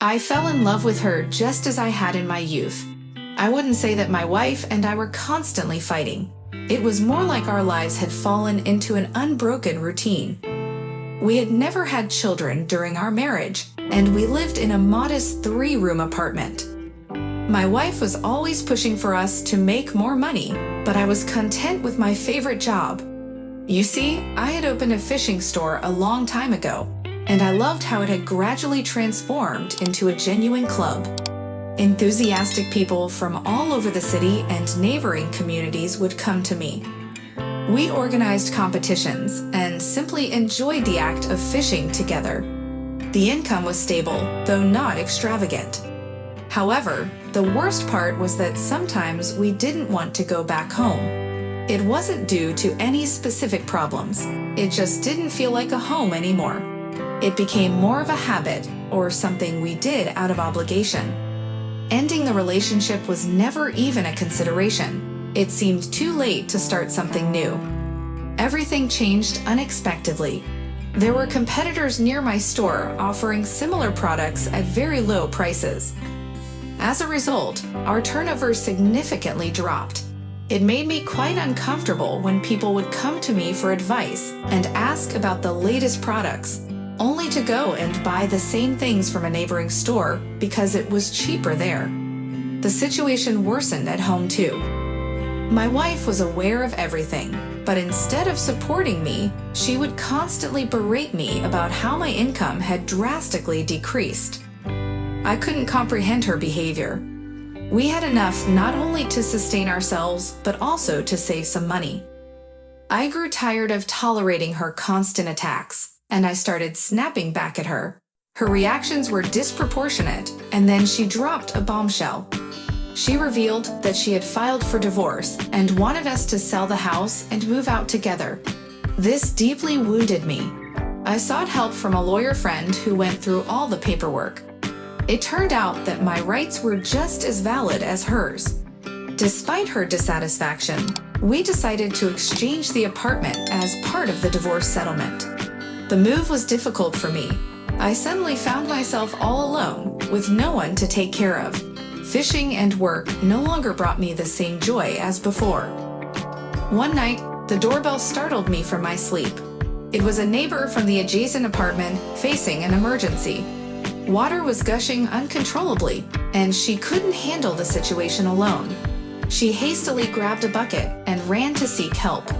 I fell in love with her just as I had in my youth. I wouldn't say that my wife and I were constantly fighting. It was more like our lives had fallen into an unbroken routine. We had never had children during our marriage, and we lived in a modest 3-room apartment. My wife was always pushing for us to make more money, but I was content with my favorite job. You see, I had opened a fishing store a long time ago, and I loved how it had gradually transformed into a genuine club. Enthusiastic people from all over the city and neighboring communities would come to me. We organized competitions and simply enjoyed the act of fishing together. The income was stable, though not extravagant. However, the worst part was that sometimes we didn't want to go back home. It wasn't due to any specific problems. It just didn't feel like a home anymore. It became more of a habit or something we did out of obligation. Ending the relationship was never even a consideration. It seemed too late to start something new. Everything changed unexpectedly. There were competitors near my store offering similar products at very low prices. As a result, our turnover significantly dropped. It made me quite uncomfortable when people would come to me for advice and ask about the latest products, only to go and buy the same things from a neighboring store because it was cheaper there. The situation worsened at home too. My wife was aware of everything, but instead of supporting me, she would constantly berate me about how my income had drastically decreased. I couldn't comprehend her behavior. We had enough not only to sustain ourselves, but also to save some money. I grew tired of tolerating her constant attacks, and I started snapping back at her. Her reactions were disproportionate, and then she dropped a bombshell. She revealed that she had filed for divorce and wanted us to sell the house and move out together. This deeply wounded me. I sought help from a lawyer friend who went through all the paperwork. It turned out that my rights were just as valid as hers. Despite her dissatisfaction, we decided to exchange the apartment as part of the divorce settlement. The move was difficult for me. I suddenly found myself all alone, with no one to take care of. Fishing and work no longer brought me the same joy as before. One night, the doorbell startled me from my sleep. It was a neighbor from the adjacent apartment facing an emergency. Water was gushing uncontrollably, and she couldn't handle the situation alone. She hastily grabbed a bucket and ran to seek help.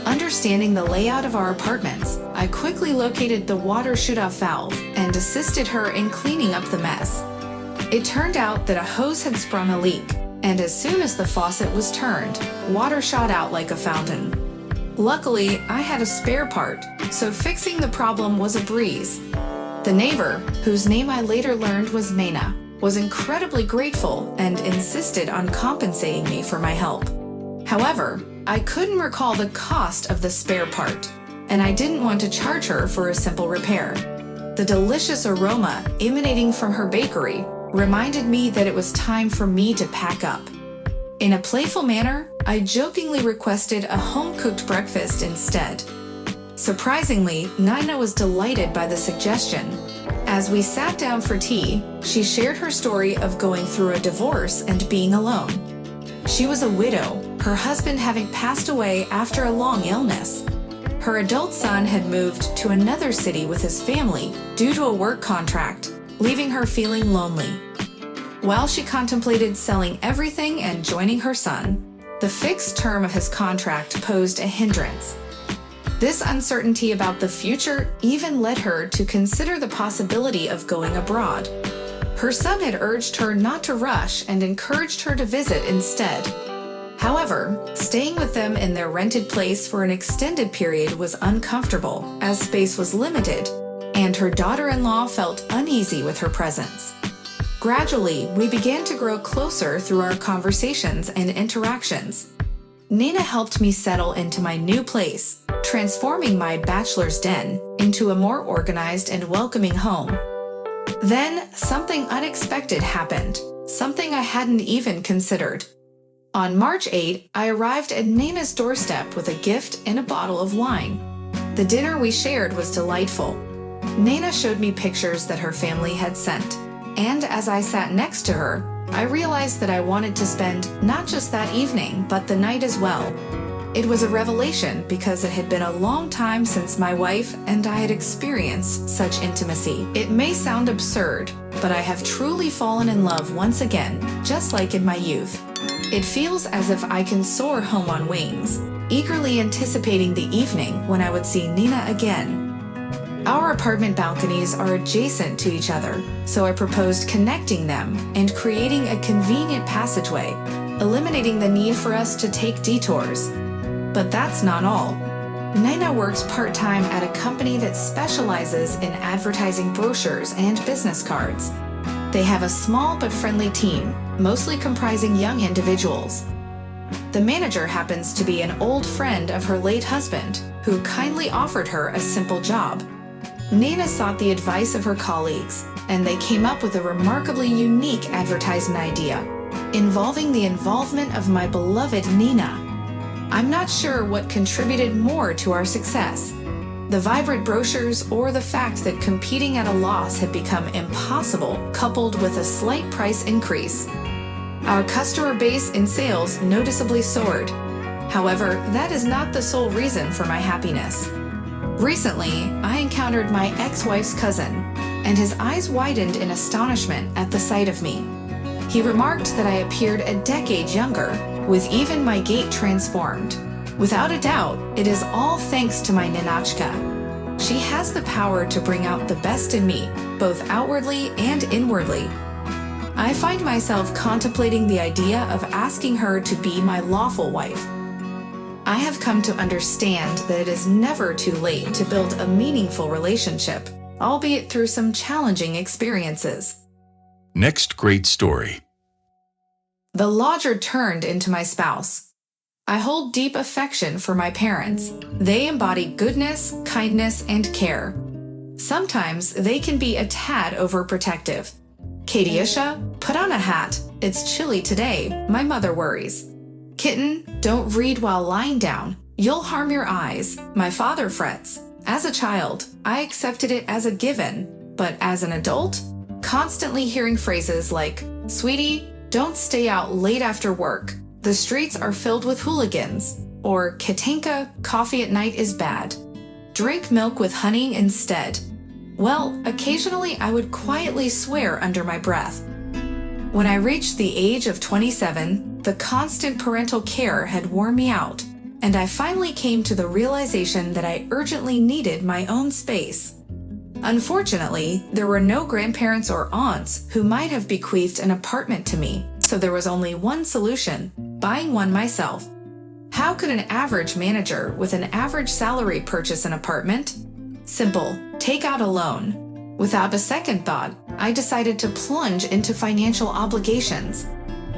Understanding the layout of our apartments, I quickly located the water shutoff valve and assisted her in cleaning up the mess. It turned out that a hose had sprung a leak, and as soon as the faucet was turned, water shot out like a fountain. Luckily, I had a spare part, so fixing the problem was a breeze. The neighbor, whose name I later learned was Nana, was incredibly grateful and insisted on compensating me for my help. However, I couldn't recall the cost of the spare part, and I didn't want to charge her for a simple repair. The delicious aroma emanating from her bakery reminded me that it was time for me to pack up. In a playful manner, I jokingly requested a home-cooked breakfast instead. Surprisingly, Nina was delighted by the suggestion. As we sat down for tea, she shared her story of going through a divorce and being alone. She was a widow, her husband having passed away after a long illness. Her adult son had moved to another city with his family due to a work contract, leaving her feeling lonely. While she contemplated selling everything and joining her son, the fixed term of his contract posed a hindrance. This uncertainty about the future even led her to consider the possibility of going abroad. Her son had urged her not to rush and encouraged her to visit instead. However, staying with them in their rented place for an extended period was uncomfortable, as space was limited, and her daughter-in-law felt uneasy with her presence. Gradually, we began to grow closer through our conversations and interactions. Nina helped me settle into my new place, transforming my bachelor's den into a more organized and welcoming home. Then, something unexpected happened, something I hadn't even considered. On March 8, I arrived at Nana's doorstep with a gift and a bottle of wine. The dinner we shared was delightful. Nana showed me pictures that her family had sent, And as I sat next to her, I realized that I wanted to spend not just that evening, but the night as well. It was a revelation because it had been a long time since my wife and I had experienced such intimacy. It may sound absurd, but I have truly fallen in love once again, just like in my youth. It feels as if I can soar home on wings, eagerly anticipating the evening when I would see Nina again. Our apartment balconies are adjacent to each other, so I proposed connecting them and creating a convenient passageway, eliminating the need for us to take detours. But that's not all. Nina works part-time at a company that specializes in advertising brochures and business cards. They have a small but friendly team, mostly comprising young individuals. The manager happens to be an old friend of her late husband, who kindly offered her a simple job. Nina sought the advice of her colleagues, and they came up with a remarkably unique advertising idea, involving the involvement of my beloved Nina. I'm not sure what contributed more to our success, the vibrant brochures or the fact that competing at a loss had become impossible, coupled with a slight price increase. Our customer base and sales noticeably soared. However, that is not the sole reason for my happiness. Recently, I encountered my ex-wife's cousin, and his eyes widened in astonishment at the sight of me. He remarked that I appeared a decade younger, with even my gait transformed. Without a doubt, it is all thanks to my Ninachka. She has the power to bring out the best in me, both outwardly and inwardly. I find myself contemplating the idea of asking her to be my lawful wife. I have come to understand that it is never too late to build a meaningful relationship, albeit through some challenging experiences. Next great story. The lodger turned into my spouse. I hold deep affection for my parents. They embody goodness, kindness, and care. Sometimes they can be a tad overprotective. Katiusha, put on a hat. It's chilly today. My mother worries. Kitten, don't read while lying down. You'll harm your eyes. My father frets. As a child, I accepted it as a given, but as an adult, constantly hearing phrases like, "Sweetie, don't stay out late after work. The streets are filled with hooligans," or "Katinka, coffee at night is bad. Drink milk with honey instead." Well, occasionally I would quietly swear under my breath. When I reached the age of 27, the constant parental care had worn me out, and I finally came to the realization that I urgently needed my own space. Unfortunately, there were no grandparents or aunts who might have bequeathed an apartment to me, so there was only one solution: buying one myself. How could an average manager with an average salary purchase an apartment? Simple: take out a loan. Without a second thought, I decided to plunge into financial obligations.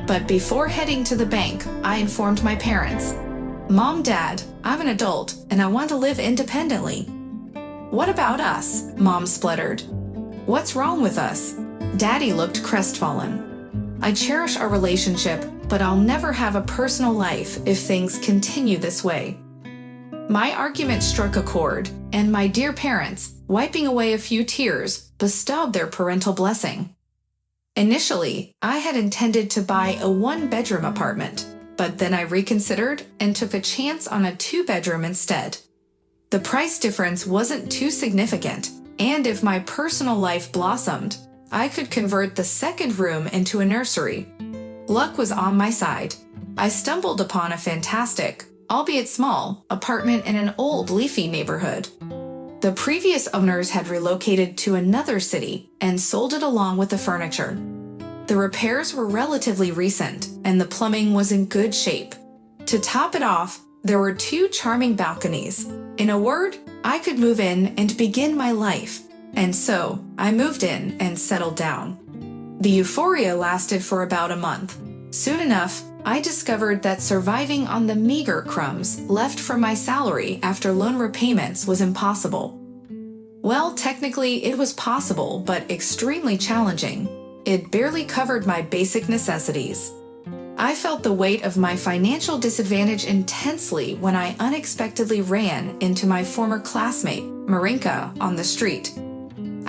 But before heading to the bank, I informed my parents, "Mom, Dad, I'm an adult and I want to live independently." "What about us?" Mom spluttered. "What's wrong with us?" Daddy looked crestfallen. "I cherish our relationship, but I'll never have a personal life if things continue this way." My argument struck a chord, and my dear parents, wiping away a few tears, bestowed their parental blessing. Initially, I had intended to buy a one-bedroom apartment, but then I reconsidered and took a chance on a two-bedroom instead. The price difference wasn't too significant, and if my personal life blossomed, I could convert the second room into a nursery. Luck was on my side. I stumbled upon a fantastic, albeit small, apartment in an old, leafy neighborhood. The previous owners had relocated to another city and sold it along with the furniture. The repairs were relatively recent, and the plumbing was in good shape. To top it off, there were two charming balconies. In a word, I could move in and begin my life. And so, I moved in and settled down. The euphoria lasted for about a month. Soon enough, I discovered that surviving on the meager crumbs left from my salary after loan repayments was impossible. Well, technically it was possible, but extremely challenging. It barely covered my basic necessities. I felt the weight of my financial disadvantage intensely when I unexpectedly ran into my former classmate, Marinka, on the street.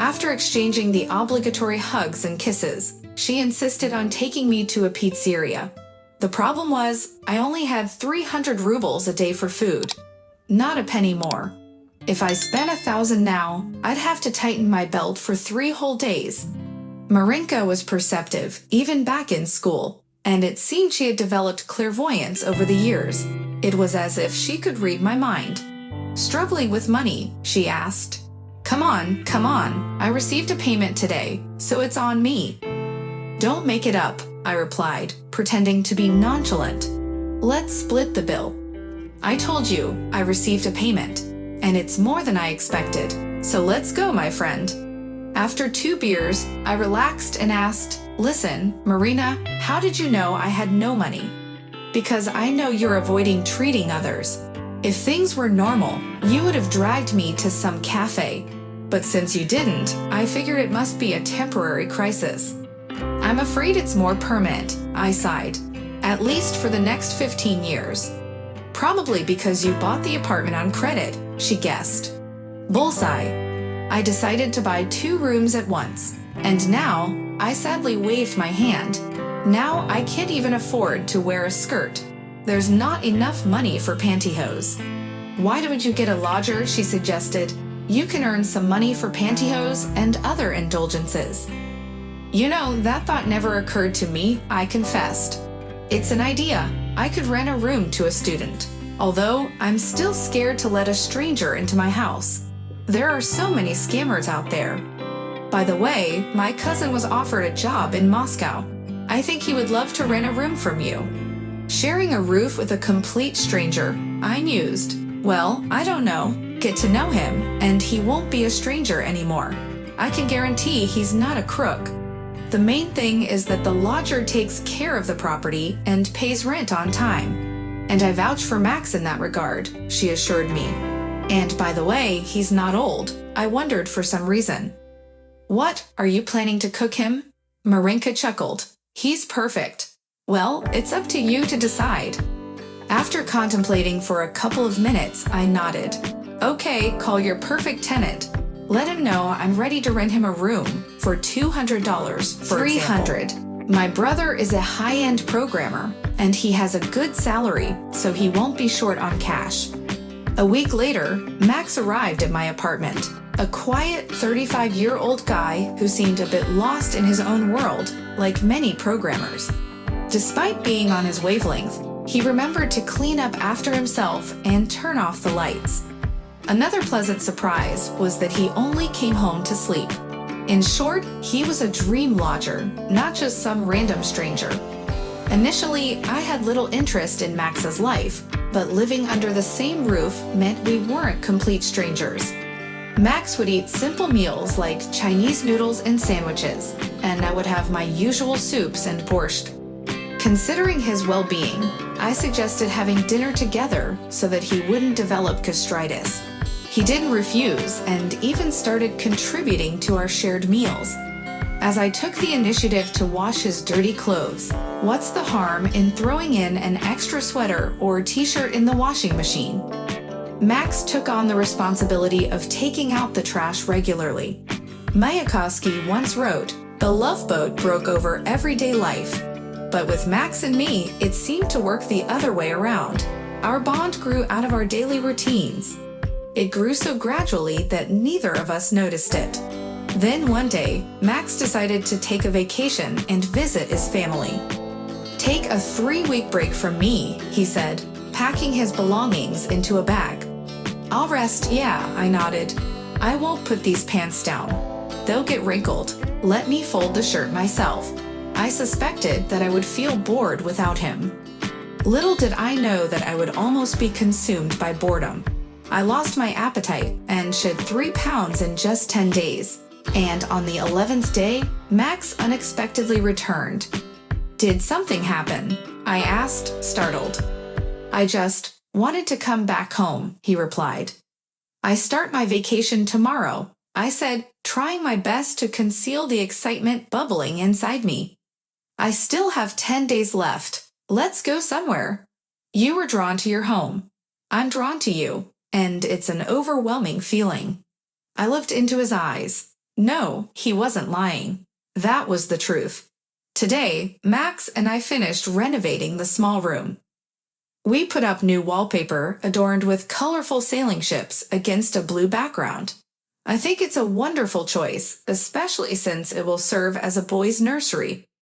After exchanging the obligatory hugs and kisses, she insisted on taking me to a pizzeria. The problem was, I only had 300 rubles a day for food. Not a penny more. If I spent 1,000 now, I'd have to tighten my belt for 3 whole days. Marinka was perceptive, even back in school, and it seemed she had developed clairvoyance over the years. It was as if she could read my mind. Struggling with money, she asked. Come on, I received a payment today, so it's on me. Don't make it up, I replied, pretending to be nonchalant. Let's split the bill. I told you I received a payment, and it's more than I expected, so let's go, my friend. After 2 beers, I relaxed and asked, listen, Marina, how did you know I had no money? Because I know you're avoiding treating others. If things were normal, you would have dragged me to some cafe. But since you didn't, I figured it must be a temporary crisis. I'm afraid it's more permanent, I sighed. At least for the next 15 years. Probably because you bought the apartment on credit, she guessed. Bullseye. I decided to buy 2 rooms at once. And now, I sadly waved my hand. Now I can't even afford to wear a skirt. There's not enough money for pantyhose. Why don't you get a lodger, she suggested. You can earn some money for pantyhose and other indulgences. You know, that thought never occurred to me, I confessed. It's an idea. I could rent a room to a student. Although, I'm still scared to let a stranger into my house. There are so many scammers out there. By the way, my cousin was offered a job in Moscow. I think he would love to rent a room from you. Sharing a roof with a complete stranger, I mused. Well, I don't know. Get to know him, and he won't be a stranger anymore. I can guarantee he's not a crook. The main thing is that the lodger takes care of the property and pays rent on time. And I vouch for Max in that regard, she assured me. And by the way, he's not old. I wondered for some reason. What, are you planning to cook him? Marinka chuckled. He's perfect. Well, it's up to you to decide. After contemplating for a couple of minutes, I nodded. Okay, call your perfect tenant. Let him know I'm ready to rent him a room for $200, for $300. Example. My brother is a high-end programmer, and he has a good salary, so he won't be short on cash. A week later, Max arrived at my apartment. A quiet 35-year-old guy who seemed a bit lost in his own world, like many programmers. Despite being on his wavelength, he remembered to clean up after himself and turn off the lights. Another pleasant surprise was that he only came home to sleep. In short, he was a dream lodger, not just some random stranger. Initially, I had little interest in Max's life, but living under the same roof meant we weren't complete strangers. Max would eat simple meals like Chinese noodles and sandwiches, and I would have my usual soups and borscht. Considering his well-being, I suggested having dinner together so that he wouldn't develop gastritis. He didn't refuse and even started contributing to our shared meals. As I took the initiative to wash his dirty clothes, what's the harm in throwing in an extra sweater or t-shirt in the washing machine? Max took on the responsibility of taking out the trash regularly. Mayakovsky once wrote, "The love boat broke over everyday life." But with Max and me, it seemed to work the other way around. Our bond grew out of our daily routines. It grew so gradually that neither of us noticed it. Then one day, Max decided to take a vacation and visit his family. "Take a 3-week break from me," he said, packing his belongings into a bag. "I'll rest, yeah," I nodded. "I won't put these pants down. They'll get wrinkled. Let me fold the shirt myself." I suspected that I would feel bored without him. Little did I know that I would almost be consumed by boredom. I lost my appetite and shed 3 pounds in just 10 days. And on the 11th day, Max unexpectedly returned. "Did something happen?" I asked, startled. "I just wanted to come back home," he replied. "I start my vacation tomorrow," I said, trying my best to conceal the excitement bubbling inside me. "I still have 10 days left. Let's go somewhere." You were drawn to your home. I'm drawn to you, and it's an overwhelming feeling. I looked into his eyes. No, he wasn't lying. That was the truth. Today, Max and I finished renovating the small room. We put up new wallpaper adorned with colorful sailing ships against a blue background. I think it's a wonderful choice, especially since it will serve as a boys' nursery.